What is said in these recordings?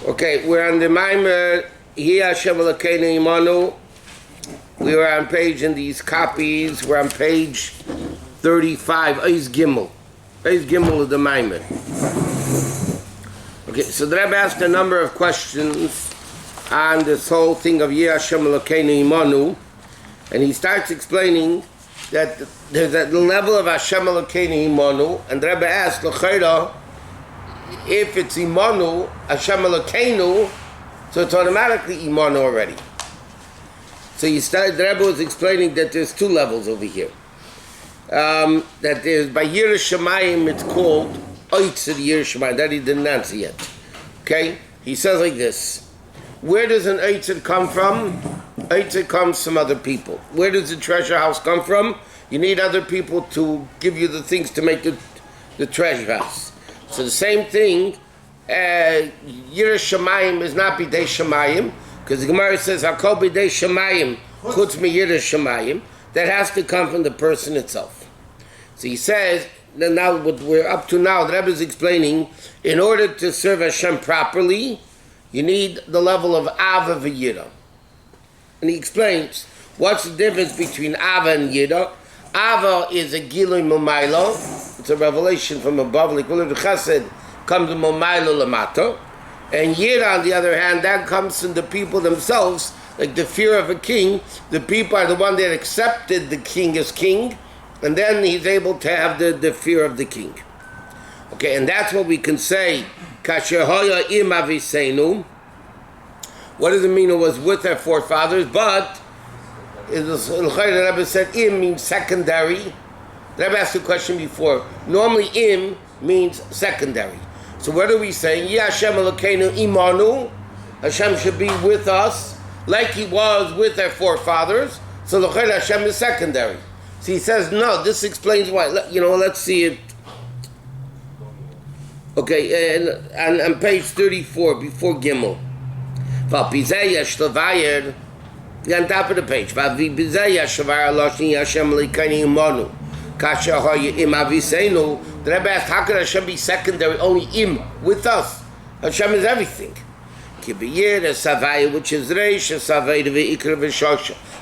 Okay, we're on the Maamarim. Hi Hashem Elokeinu Imanu. We were on page in these copies. We're on page 35. Ois Gimel. Ois Gimel of the Maamarim. Okay, so the Rebbe asked a number of questions on this whole thing of Hi Hashem Elokeinu Imanu, and he starts explaining that there's a level of Hashem Elokeinu Imanu, and the Rebbe asked, L'chayra, if it's Imanu, Hashem Elokeinu, so it's automatically Imanu already. So the Rebbe was explaining that there's two levels over here. That there's, by Yirah Shamayim, it's called Oitzed Yirah Shamayim. That he didn't answer yet. Okay? He says like this. Where does an Oitzed come from? Oitzed comes from other people. Where does the treasure house come from? You need other people to give you the things to make the treasure house. So the same thing, Yirah Shamayim is not Bidei Shamayim, because the Gemara says, Hakol Bidei Shamayim, Chutz Mi Yirah Shamayim. That has to come from the person itself. So he says, now what we're up to now, the Rebbe is explaining, in order to serve Hashem properly, you need the level of Ava v'Yirah. And he explains, what's the difference between Ava and Yirah? Ava is a Gilui Momaylo. It's a revelation from above. Like Gilui Chesed comes from Momaylo Lamato. And Yirah, on the other hand, that comes from the people themselves, like the fear of a king. The people are the one that accepted the king as king, and then he's able to have the fear of the king. Okay, and that's what we can say. Kasher hoya im aviseinu. What does it mean? It was with our forefathers, but the Rebbe said im means secondary. The Rebbe asked the question before. Normally im means secondary. So what are we saying? Yi Hashem Elokeinu imanu. Hashem should be with us, like he was with our forefathers. So the Hashem is secondary. So he says, no, this explains why. Let's see it. Okay, and on page 34, before Gimel. On top of the page. The Rebbe asked, how could Hashem be secondary, only im, with us? Hashem is everything. Which is Reish,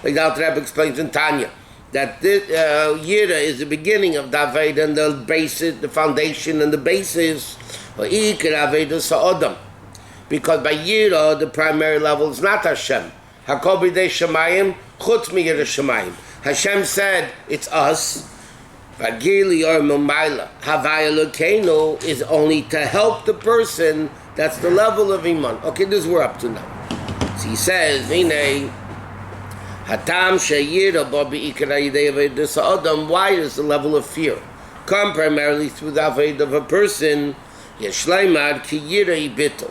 like that the Rebbe explains in Tanya, that Yirah is the beginning of David, and the basis, the foundation and the basis, because by Yirah, the primary level is not Hashem. Hakol b'dei Shamayim, Chutz mi Yirah Shamayim. Hashem said, it's us. Vagili or Momayla, Havaya Elokeinu is only to help the person. That's the level of Iman. Okay, this is we're up to now. So he says, Vine, Hatam Sheyira Babi Ikara Adam. Why is the level of fear come primarily through the avodah of a person? Yeshleimad Ki Yira Bittul.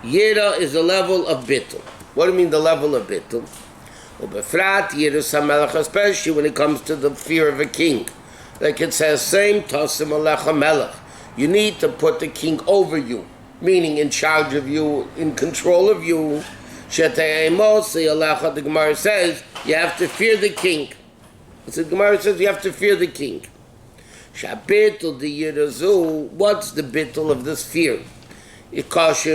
Yira is the level of Bittul. What do you mean the level of Bittul? Ubefrat Yira Samelach, especially when it comes to the fear of a king. Like it says, same Tosim Alecha Melech. You need to put the king over you, meaning in charge of you, in control of you. The Gemara says, you have to fear the king. So the Gemara says, you have to fear the king. Shabitul the Yirazu, what's the bittul of this fear? Because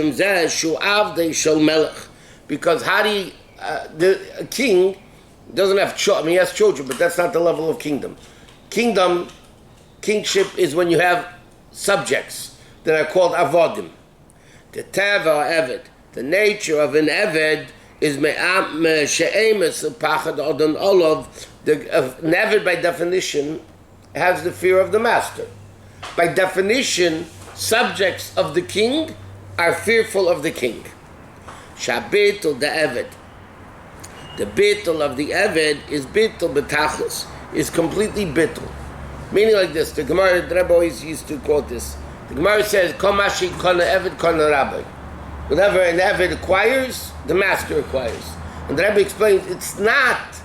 how do you, a king doesn't have children. I mean, he has children, but that's not the level of kingdom. Kingship is when you have subjects that are called avodim. The teva eved, the nature of an eved is she'emes pachad odon olav. An eved by definition has the fear of the master. By definition, subjects of the king are fearful of the king. Shabitul the eved. The bittul of the eved is bittul betachlis, is completely bittul. Meaning like this, the Gemara, the Rebbe always used to quote this. The Gemara says, Kol mashi kona eved kona rabbi. Whatever an eved acquires, the master acquires. And the Rebbe explains, it's not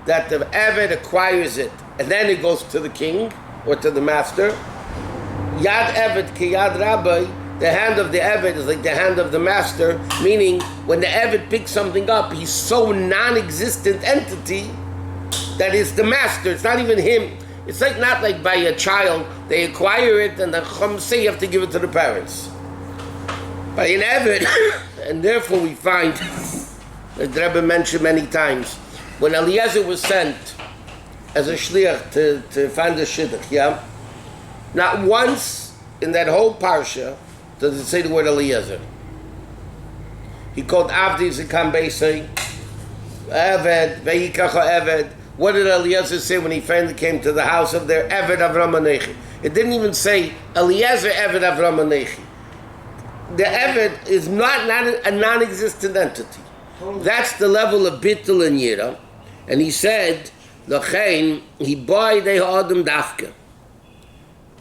that the eved acquires it and then it goes to the king or to the master. Yad eved ki yad rabbi, the hand of the eved is like the hand of the master, meaning when the eved picks something up, he's so non-existent entity that is the master. It's not even him. It's not like by a child, they acquire it and the Chum say you have to give it to the parents. By an Eved, and therefore we find, as the Rebbe mentioned many times, when Eliezer was sent as a shliach to find the shidduch, yeah? Not once in that whole parsha does it say the word Eliezer. He called Avdi Zikam Beisei, Eved, Ve'yikacha Eved. What did Eliezer say when he finally came to the house of their Eved Avram Anechi? It didn't even say Eliezer Eved Avram Anechi. The Eved is not a non-existent entity. That's the level of Bittul and Yira. And he said, L'chein, he boy de ha'adam dafka.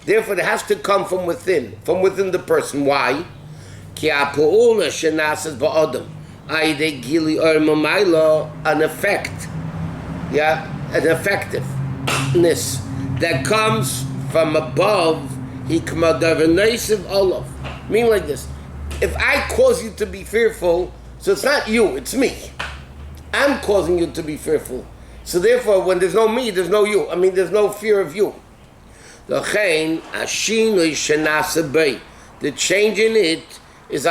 Therefore, it has to come from within the person. Why? Ki ha'po'ula shenasas ba'adam. Aide gili or mamayla, an effect. Yeah, an effectiveness that comes from above. He k'madavernesiv olav. Meaning like this. If I cause you to be fearful, so it's not you, it's me. I'm causing you to be fearful. So therefore, when there's no me, there's no you. I mean, there's no fear of you. The change in it is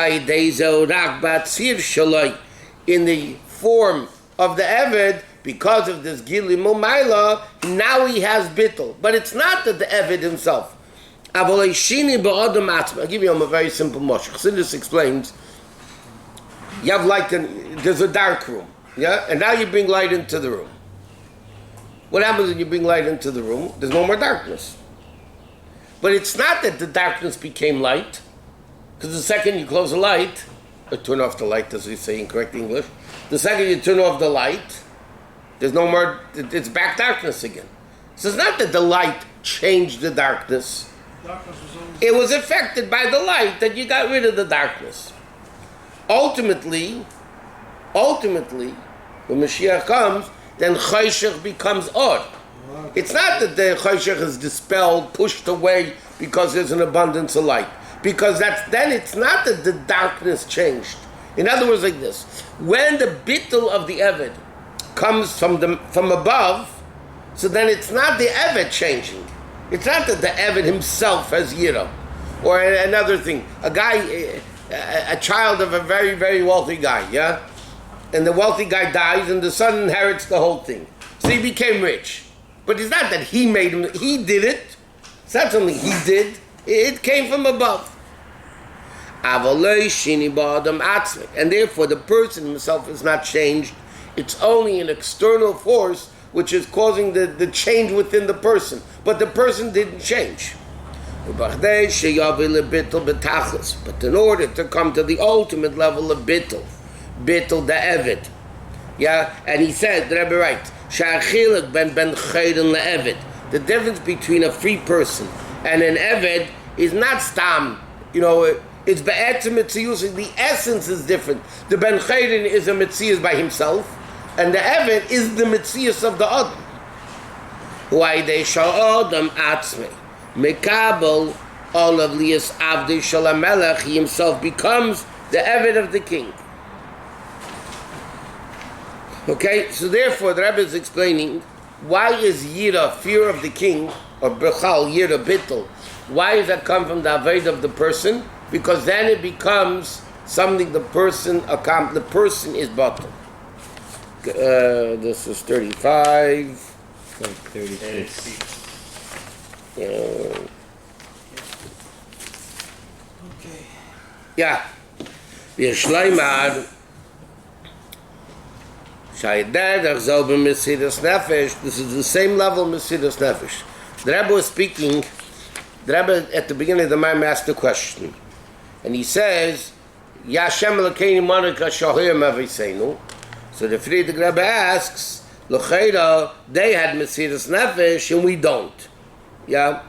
in the form of the Eved, because of this Gili Mumayla, now he has Bittul. But it's not that the Eved himself. I'll give you a very simple moshach. Chassidus explains, you have light, there's a dark room, yeah? And now you bring light into the room. What happens when you bring light into the room? There's no more darkness. But it's not that the darkness became light, because the second you close the light, or turn off the light, as we say in correct English, the second you turn off the light, there's no more, it's back darkness again. So it's not that the light changed the darkness. It was affected by the light that you got rid of the darkness. Ultimately, when Mashiach comes, then Choshech becomes Or. It's not that the Choshech is dispelled, pushed away because there's an abundance of light. Because then it's not that the darkness changed. In other words, like this: when the bittul of the Eved comes from above, so then it's not the Eved changing. It's not that the Eved himself has Yira. Or another thing, a child of a very, very wealthy guy, yeah? And the wealthy guy dies and the son inherits the whole thing. So he became rich. But it's not that he made him, he did it. It's not something he did. It came from above. And therefore the person himself is not changed. It's only an external force which is causing the change within the person. But the person didn't change. But in order to come to the ultimate level of Bittul the Eved, yeah, and he said, the Rebbe writes, the difference between a free person and an Eved is not stam, it's be'etzim mitzius, the essence is different. The Ben Chayrin is a mitzius by himself, and the Eved is the mitzius of the Adam. Why they shall Adam atzmei. Mekabel, all of Lias Avdi Shalamelech, he himself becomes the Eved of the king. Okay, so therefore the Rebbe is explaining why is Yira, fear of the king, or Bechal, Yira, Bittul, why does that come from the Aved of the person? Because then it becomes something the person is Batul. This is 35. 36. Okay. Yeah. This is the same level of Mesidas Nefesh. The Rebbe was speaking, the Rebbe at the beginning of the Maamarim asked a question. And he says, Hashem Elokeinu Monika Shohir Maviseinu. So the Friedrich Rebbe asks, L'cheira, they had Mesidas Nefesh and we don't. Yeah?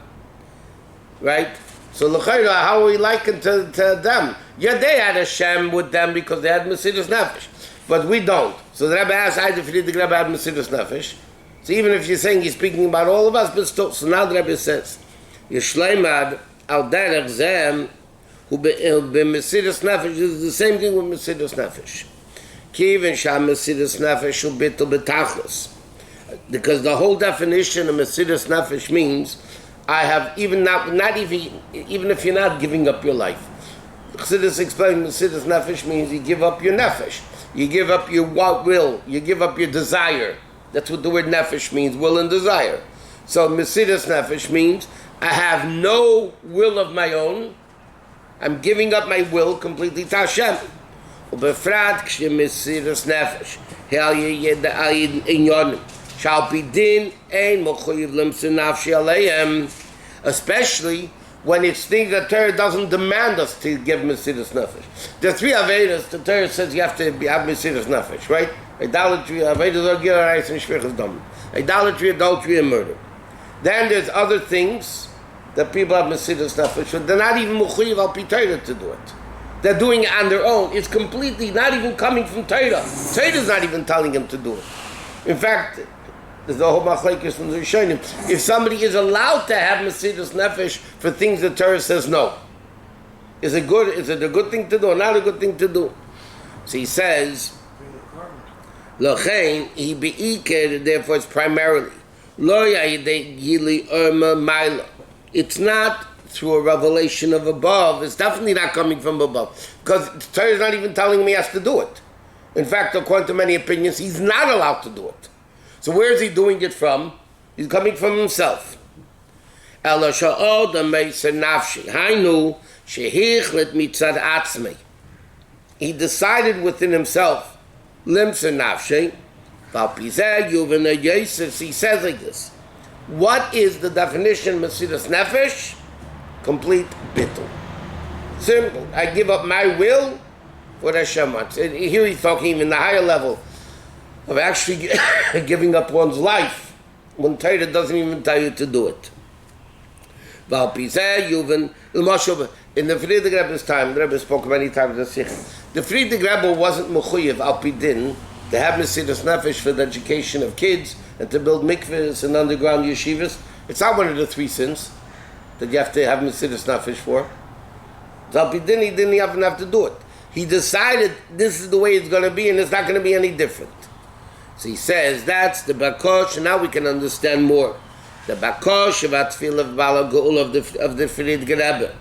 Right? So L'cheira, how are we likened to them? Yeah, they had Hashem with them because they had Mesidas Nefesh. But we don't. So the Rebbe asks, I defeated the Rebbe had Mesidas Nefesh. So even if you're saying he's speaking about all of us, but still, so now the Rebbe says, Yishleimad al derech zem who be Mesidas Nefesh is the same thing with Mesidas Nefesh. Kiven sham Mesidas Nefesh hu bitul betachlis. Because the whole definition of Mesidas Nefesh means I have even if you're not giving up your life, Chassidus explained Mesiras Nefesh means you give up your nefesh. You give up your will. You give up your desire. That's what the word nefesh means, will and desire. So Mesiras Nefesh means I have no will of my own. I'm giving up my will completely to Hashem. Ubefrat k'shemesiras nefesh hel yed inyonim shall be din ein mochayiv limser nafshi aleihem, especially when it's things that Torah doesn't demand us to give mesiras nefesh. There are three avedas the Torah says you have to have mesiras nefesh, right? Idolatry, avedas of gilarais and shvichas dam. Idolatry, adultery, and murder. Then there's other things that people have mesiras nefesh, but they're not even mochayiv al pi Torah to do it. They're doing it on their own. It's completely not even coming from Torah. Torah's not even telling them to do it. In fact, there's the whole machlekes from the Rishonim. If somebody is allowed to have mesiras nefesh for things that Torah says no, is it a good thing to do or not a good thing to do? So he says, Lochein, he be'iker, therefore it's primarily. Lo yayidei yili urma maila. It's not through a revelation of above. It's definitely not coming from above. Because Torah is not even telling him he has to do it. In fact, according to many opinions, he's not allowed to do it. So where is he doing it from? He's coming from himself. Ela sha'od ameisa nafshi. Hainu shehichlet mitzad atzmei. He decided within himself, limser nafshi, valpizeh yuvena Yosef. He says like this. What is the definition of mesiras nefesh? Complete bittul. Simple. I give up my will for what Hashem wants. Here he's talking in the higher level of actually giving up one's life when Torah doesn't even tell you to do it. In the Friedrich Rebbe's time, the Rebbe spoke many times the Sikh. The Friedrich Rebbe wasn't mechuyev al pi din to have mesiras nefesh for the education of kids and to build mikvahs and underground yeshivas. It's not one of the three sins that you have to have mesiras nefesh for. So he didn't even have to do it. He decided this is the way it's going to be and it's not going to be any different. So he says that's the bakosh, and now we can understand more. The bakosh of atfil of Bala Geul of the Friedrich Rebbe.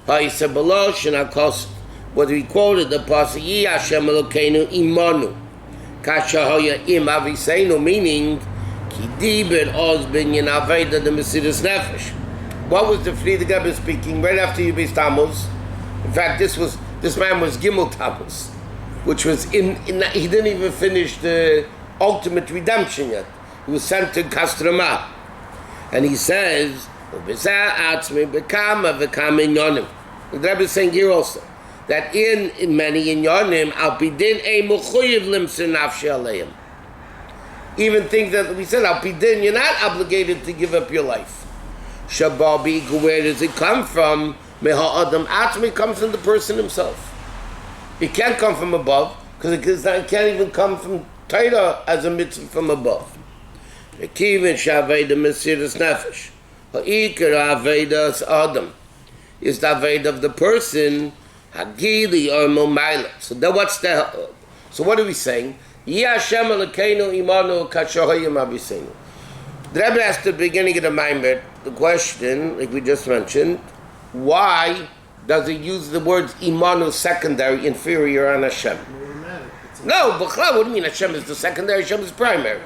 Ha'isa balosh and akos, what we quoted, the pasuk Yi Hashem Elokeinu imanu. Kasha hoya im aviseinu, meaning ki diber oz binyan aveda the mesiras nefesh. What was the Friedrich Rebbe speaking right after Yubis Tammuz? In fact, this man was Gimel Tammuz, which was he didn't even finish the ultimate redemption yet. He was sent to Kastrama. And he says, the Rebbe is saying here also, that in many inyonim, al pidin e mechuyev limser nafshi aleim. Even things that we said, al pidin, you're not obligated to give up your life. Shababi, where does it come from? Meha adam atzmi comes from the person himself. It can't come from above, because it can't even come from Torah as a mitzvah from above. Rekivin shaveda mesiras nefesh. Ha'ikar avedas adam is the aved of the person. Hagili or momaila. So that what's the? So what are we saying? Yi Hashem Elokeinu imanu kashohayim aviseinu. The Rebbe asked at the beginning of the Maamarim the question, like we just mentioned, why does he use the words imanu secondary, inferior on Hashem? No, but what do you mean Hashem is the secondary, Hashem is primary?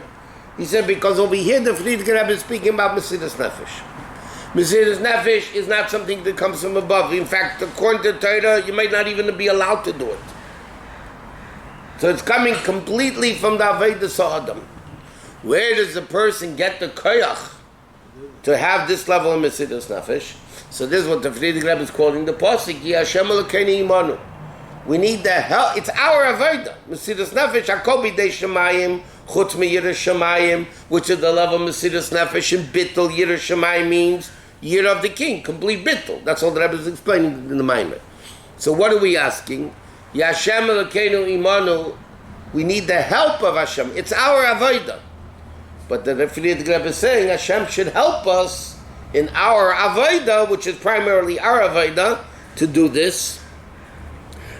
He said because over here the Friedrich Rebbe is speaking about mesiras nefesh. Mesiras nefesh is not something that comes from above. In fact, according to Torah, you might not even be allowed to do it. So it's coming completely from the Avedas Adam. Where does the person get the koyach to have this level of mesiras nefesh? So this is what the Friedrich Rebbe is quoting the pasuk, Yi Hashem Elokeinu imanu. We need the help. It's our avodah. Mesiras nefesh, hakol bidei shemayim, chutz miyiras shemayim, which is the level of mesiras nefesh and bittul. Yiras shemayim means year of the king, complete bittul. That's all the Rebbe is explaining in the Maamarim. So what are we asking? Yi Hashem Elokeinu imanu. We need the help of Hashem. It's our avodah. But the Friedrich Rebbe is saying Hashem should help us in our avodah, which is primarily our avodah, to do this.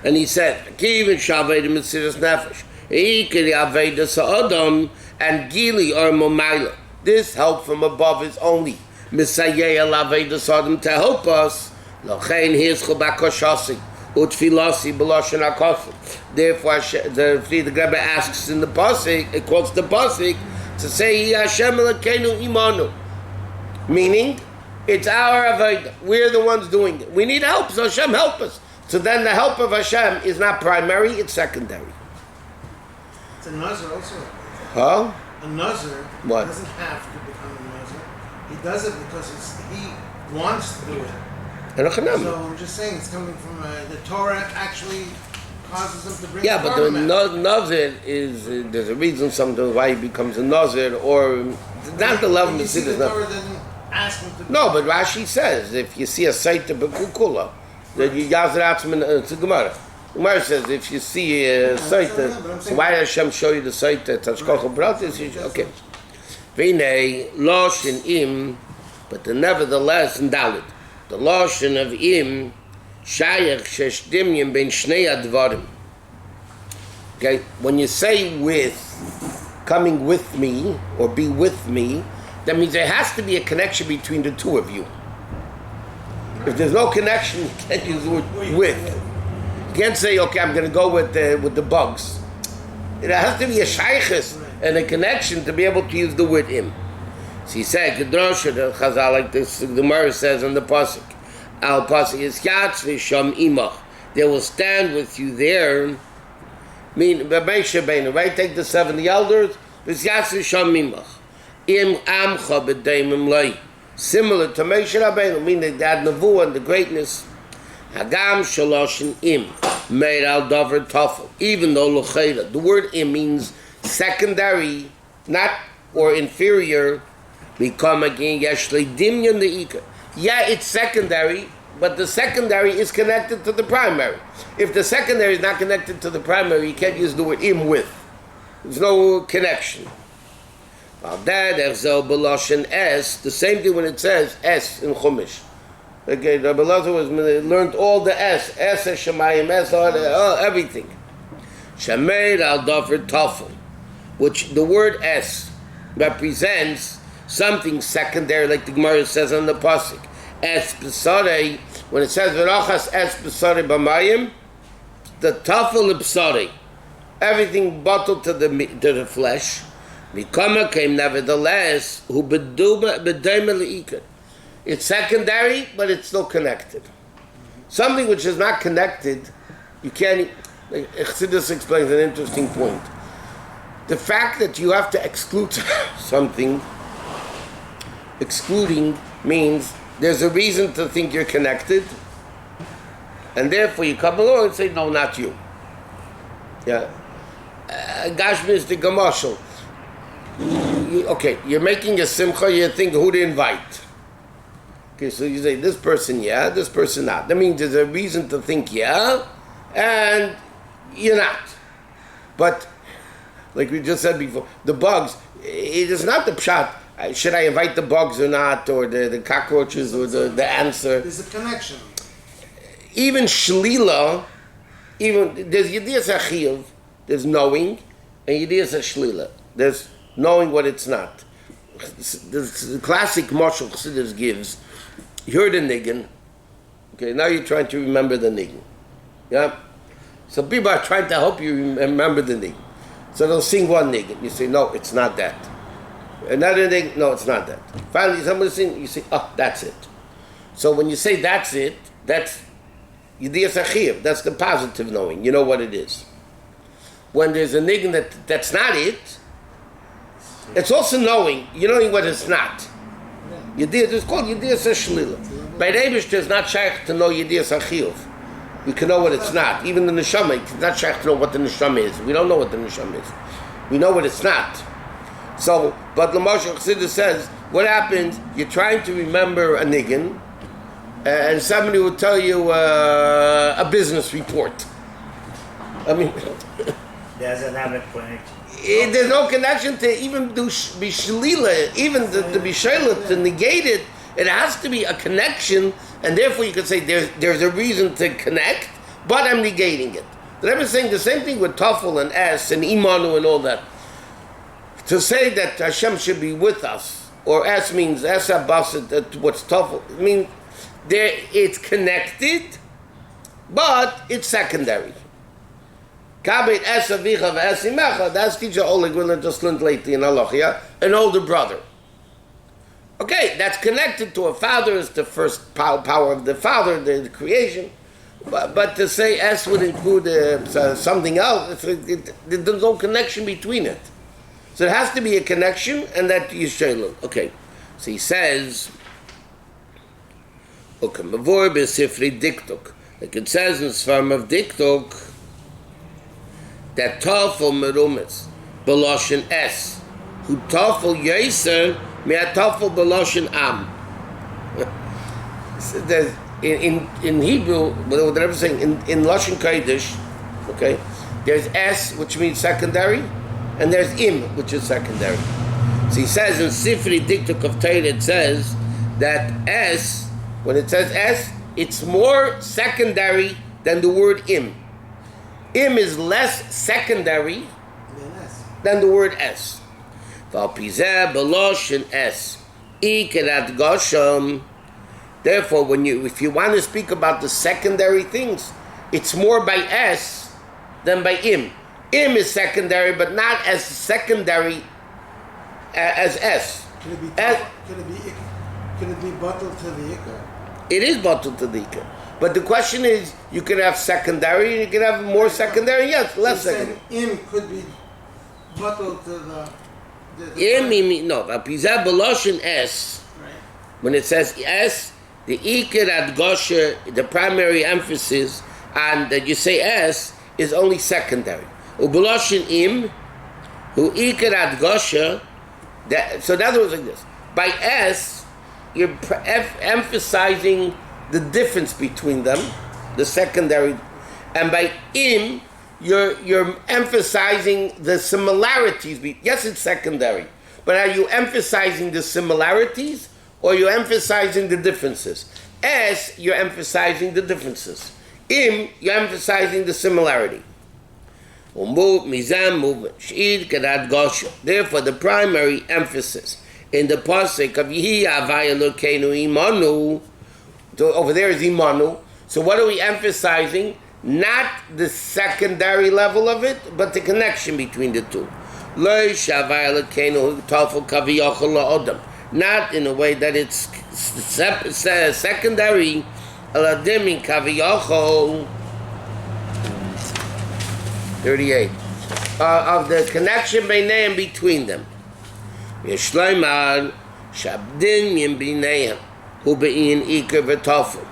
And he said, "Kivin shaveda mesiras nefesh, ikeri aveda sa'adam, and gili or momaila." This help from above is only misayeh al aveda sa'adam to help us. Lochein hizchol bakoshasi. Utfilasi b'loshen hakosim. Therefore, the Rebbe asks in the pasuk, it quotes the pasuk to say, Hashem Elokeinu imanu, meaning it's our avodah. We're the ones doing it. We need help, so Hashem help us. So then the help of Hashem is not primary; it's secondary. It's a nazir also. Huh? A nazir doesn't have to become a nazir. He does it because he wants to do it. So I'm just saying, it's coming from the Torah actually causes him to bring. Yeah, but the nazir is there's a reason sometimes why he becomes a nazir, or not the level of the Torah doesn't ask him to. No, but Rashi says if you see a saita bekukula, that you yazratzman. It's a Gemara. Gemara says if you see a saita, so why does Hashem show you the saita? Tashkocha bratis. Okay. V'nei loshin im, but nevertheless in Dalit. The lashon of im shayach shesh dimyan ben shnei advarim. Okay, when you say with, coming with me or be with me, that means there has to be a connection between the two of you. If there's no connection, you can't use the word with. You can't say, okay, I'm going to go with the bugs. It has to be a shaychus and a connection to be able to use the word im. So he said, Kedrosha, the Chazal, like this, the Gemara says on the pasuk, Al pasuk is Yatz v'sham imach. They will stand with you there. Mean, right? Take the 70 elders. V'yatz v'sham imach. Im amcha b'deimim lay. Similar to Moshe Rabbeinu, meaning that nevuah and the greatness. Hagam shaloshin im made al davar tafel. Even though l'chayda, the word im means secondary, not or inferior. Become again yeshlei dimyan the ikar. Yeah, it's secondary, but the secondary is connected to the primary. If the secondary is not connected to the primary, you can't use the word im with. There's no connection. Well, that erzel beloshen es. The same thing when it says es in Chumash. Okay, Rabbi Lazar learned all the es shemayim, everything. Shameir al davar tafel, which the word es represents something secondary, like the Gemara says on the pasuk. Es b'sarei, when it says v'rachas es b'sarei b'mayim, the tafel b'sarei, everything bottled to the flesh. Mikama came nevertheless who b'duma b'daima leikar. It's secondary, but it's still connected. Something which is not connected, you can't. Like Chassidus explains an interesting point. The fact that you have to exclude something. Excluding means there's a reason to think you're connected, and therefore you come along and say, no, not you. Yeah. Gashmi is the Gamashal. Okay, you're making a simcha, you think who to invite. Okay, so you say, this person yeah, this person not. That means there's a reason to think yeah, and you're not. But, like we just said before, the bugs, it is not the pshat. Should I invite the bugs or not, or the cockroaches, or the answer? There's a connection. Even shlila, there's yediyas achiyuv, there's knowing, and yediyas shlila. There's knowing what it's not. The classic marshal Chassidus gives. You heard a niggin. Okay, now you're trying to remember the niggin. Yeah? So people are trying to help you remember the niggin. So they'll sing one niggin. You say, no, it's not that. Another thing, no, it's not that. Finally, somebody sing, you say, oh, that's it. So when you say that's it, that's yediyas achiyuv. That's the positive knowing. You know what it is. When there's a niggin that's not it, it's also knowing. You know what it's not. It's called yediyas shlila. By Rebbe, it's not shaykh to know yediyas achiyuv. We can know what it's not. Even the neshama, it's not shaykh to know what the neshama is. We don't know what the neshama is. We know what it's not. So, but Lamashal Chassidus says, what happens, you're trying to remember a niggin, and somebody will tell you a business report. I mean... Doesn't have a connection. There's no connection to even do bishlila, even to bishlila, to negate it. It has to be a connection, and therefore you can say there's a reason to connect, but I'm negating it. The Rebbe is saying the same thing with tafel and es and imanu and all that. To say that Hashem should be with us, or es means es abasid, what's tafel, it means it's connected, but it's secondary. Kabit es avicha ve'es imecha, that's teacher Oleg when I just learned lately in Halacha, an older brother. Okay, that's connected to a father, is the first power of the father, the creation. But to say S would include something else, there's no connection between it. So it has to be a connection, and that you should look. Okay, so he says, like it says in the form of diktuk, that tafel merumis beloshin S, who tafel yeser me'atafel beloshin am. In Hebrew, what I'm saying, in Lashon Kodesh, okay, there's S, which means secondary, and there's Im, which is secondary. So he says in Sifri Diktuk of Torah, it says that S, when it says S, it's more secondary than the word Im. Im is less secondary than the word S. Valpizeh Beloshin S. Ikerat Gosham. Therefore, if you want to speak about the secondary things, it's more by S than by Im. Im is secondary, but not as secondary as S. Could it be bottled to the ikar? It is bottled to the ikar. But the question is, you can have secondary, you can have more secondary, yes, less secondary. Im could be bottled to the Im, no, Apizah Beloshin S, right. When it says S, the ikar ad gosher, the primary emphasis, and that you say S, is only secondary. Ubeloshin im, who ikar ad gosher, so that was like this. By S, you're emphasizing the difference between them, the secondary, and by im, you're emphasizing the similarities. Yes, it's secondary, but are you emphasizing the similarities, or you're emphasizing the differences? S, you're emphasizing the differences. Im, you're emphasizing the similarity. Therefore, the primary emphasis in the pasuk of Yehi Havai Elokeinu Imanu, over there is Imanu. So what are we emphasizing? Not the secondary level of it, but the connection between the two. Lo Shavai Elokeinu Tafel Kaviyachol La'odam. Not in a way that it's secondary, Aladim Kaviyachol 38 of the connection between them. Yeshleimar Shabdin Yim B'neihem Hu Be'in Iker V'Tafel.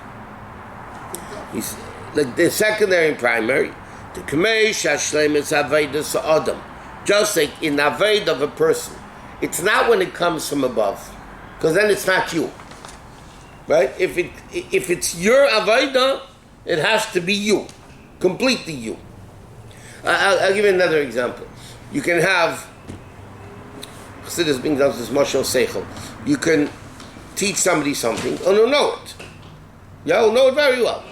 Like the secondary and primary, the Kamei Shashleim is Aveda Sa'adam. Just like in Aveda of a person. It's not when it comes from above, because then it's not you, right? If it's your avodah, it has to be you, completely you. I'll give you another example. You can have Chassidus brings out this mashal seichel. You can teach somebody something, and you'll know it. Yeah, will know it very well.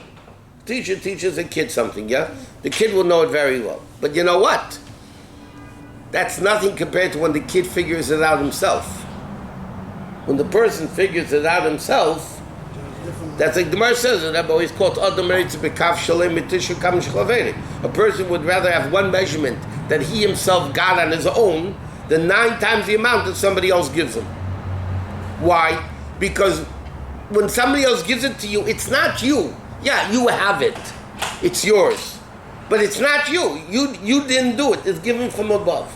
Teacher teaches a kid something. Yeah, the kid will know it very well. But you know what? That's nothing compared to when the kid figures it out himself. When the person figures it out himself, that's like the Gemara says, and Rebbe always quotes, a person would rather have one measurement that he himself got on his own than 9 times the amount that somebody else gives him. Why? Because when somebody else gives it to you, it's not you. Yeah, you have it. It's yours. But it's not you. You didn't do it. It's given from above.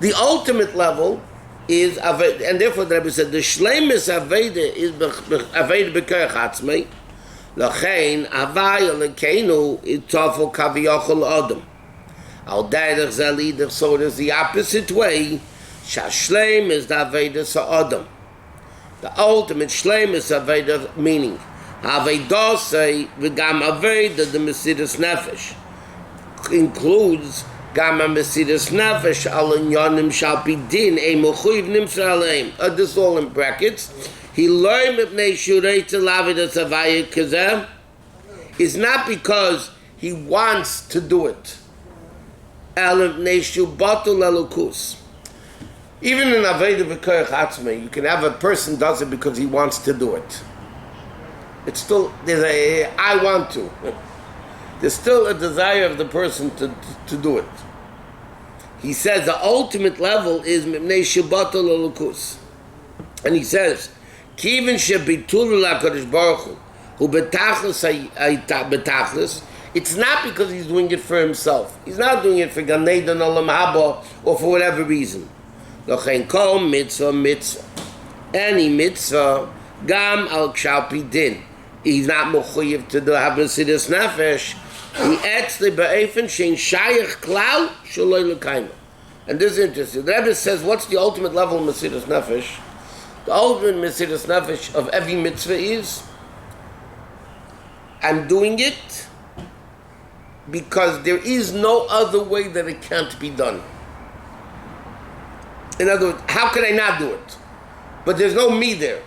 The ultimate level is Aveda, and therefore the Rebbe said the Shleimus Aveda is Aveda b'Koach Atzmei. Lachein Havai Elokeinu Itafel Kaviyachol Adam. Al Derech Zalidach, so it is the opposite way. Shashleim is the Aveda Sa'adam. The ultimate Shleimus Aveda, meaning Aveda say v'gam Aveda the Mesidas Nefesh includes Gama Mesidas Nefesh al Inyanim shall be din a Mechuyev Nimsar Aleim. This is all in brackets. He learned Mipnei Shurei Telavidas Avaya Kazem is not because he wants to do it. Elam Mipnei Shubatul Elokus. Even in Aveda B'Koach Atzmei, you can have a person does it because he wants to do it. It's still there's a I want to. There's still a desire of the person to do it. He says the ultimate level is Mipnei Shabbato L'Lukus. And he says, Kivin Shebitul LaKadosh Baruch Hu Betachlis, it's not because he's doing it for himself. He's not doing it for Gan Eden Olam Haba or for whatever reason. Lochein Kol Mitzvah. Any mitzvah, Gam Al Kshalpi Din. He's not mechuyev to have Mesiras Nefesh. He adds the Ba'efen Shein Shayach Klau Shaloi L'Kaima. And this is interesting. The Rebbe says, what's the ultimate level of Mesiras Nefesh? The ultimate Mesiras Nefesh of every mitzvah is, I'm doing it because there is no other way that it can't be done. In other words, how can I not do it? But there's no me there.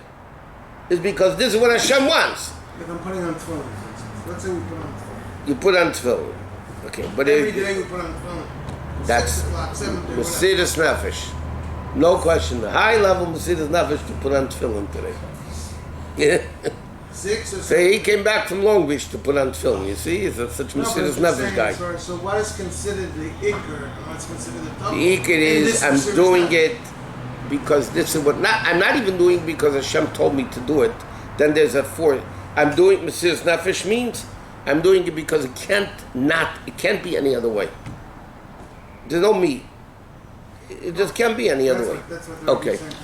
It's because this is what Hashem wants. Like I'm putting on tefillin, for instance. Let's say we put on tefillin. You put on tefillin. Okay, but every day we put on tefillin. That's 6 o'clock, 7 o'clock. Mesiras Nefesh. No question. The high level Mesiras Nefesh to put on tefillin today. Yeah. 6 or 7. So he came back from Long Beach to put on tefillin. You see, he's such Mesiras Nefesh guy. So what is considered the ikr and what's considered the double? The ikr is I'm doing it because this is what. I'm not even doing it because Hashem told me to do it. Then there's a fourth. I'm doing Mesiras Nefesh means I'm doing it because it can't be any other way. There's no me. It just can't be any other way. That's what okay. saying.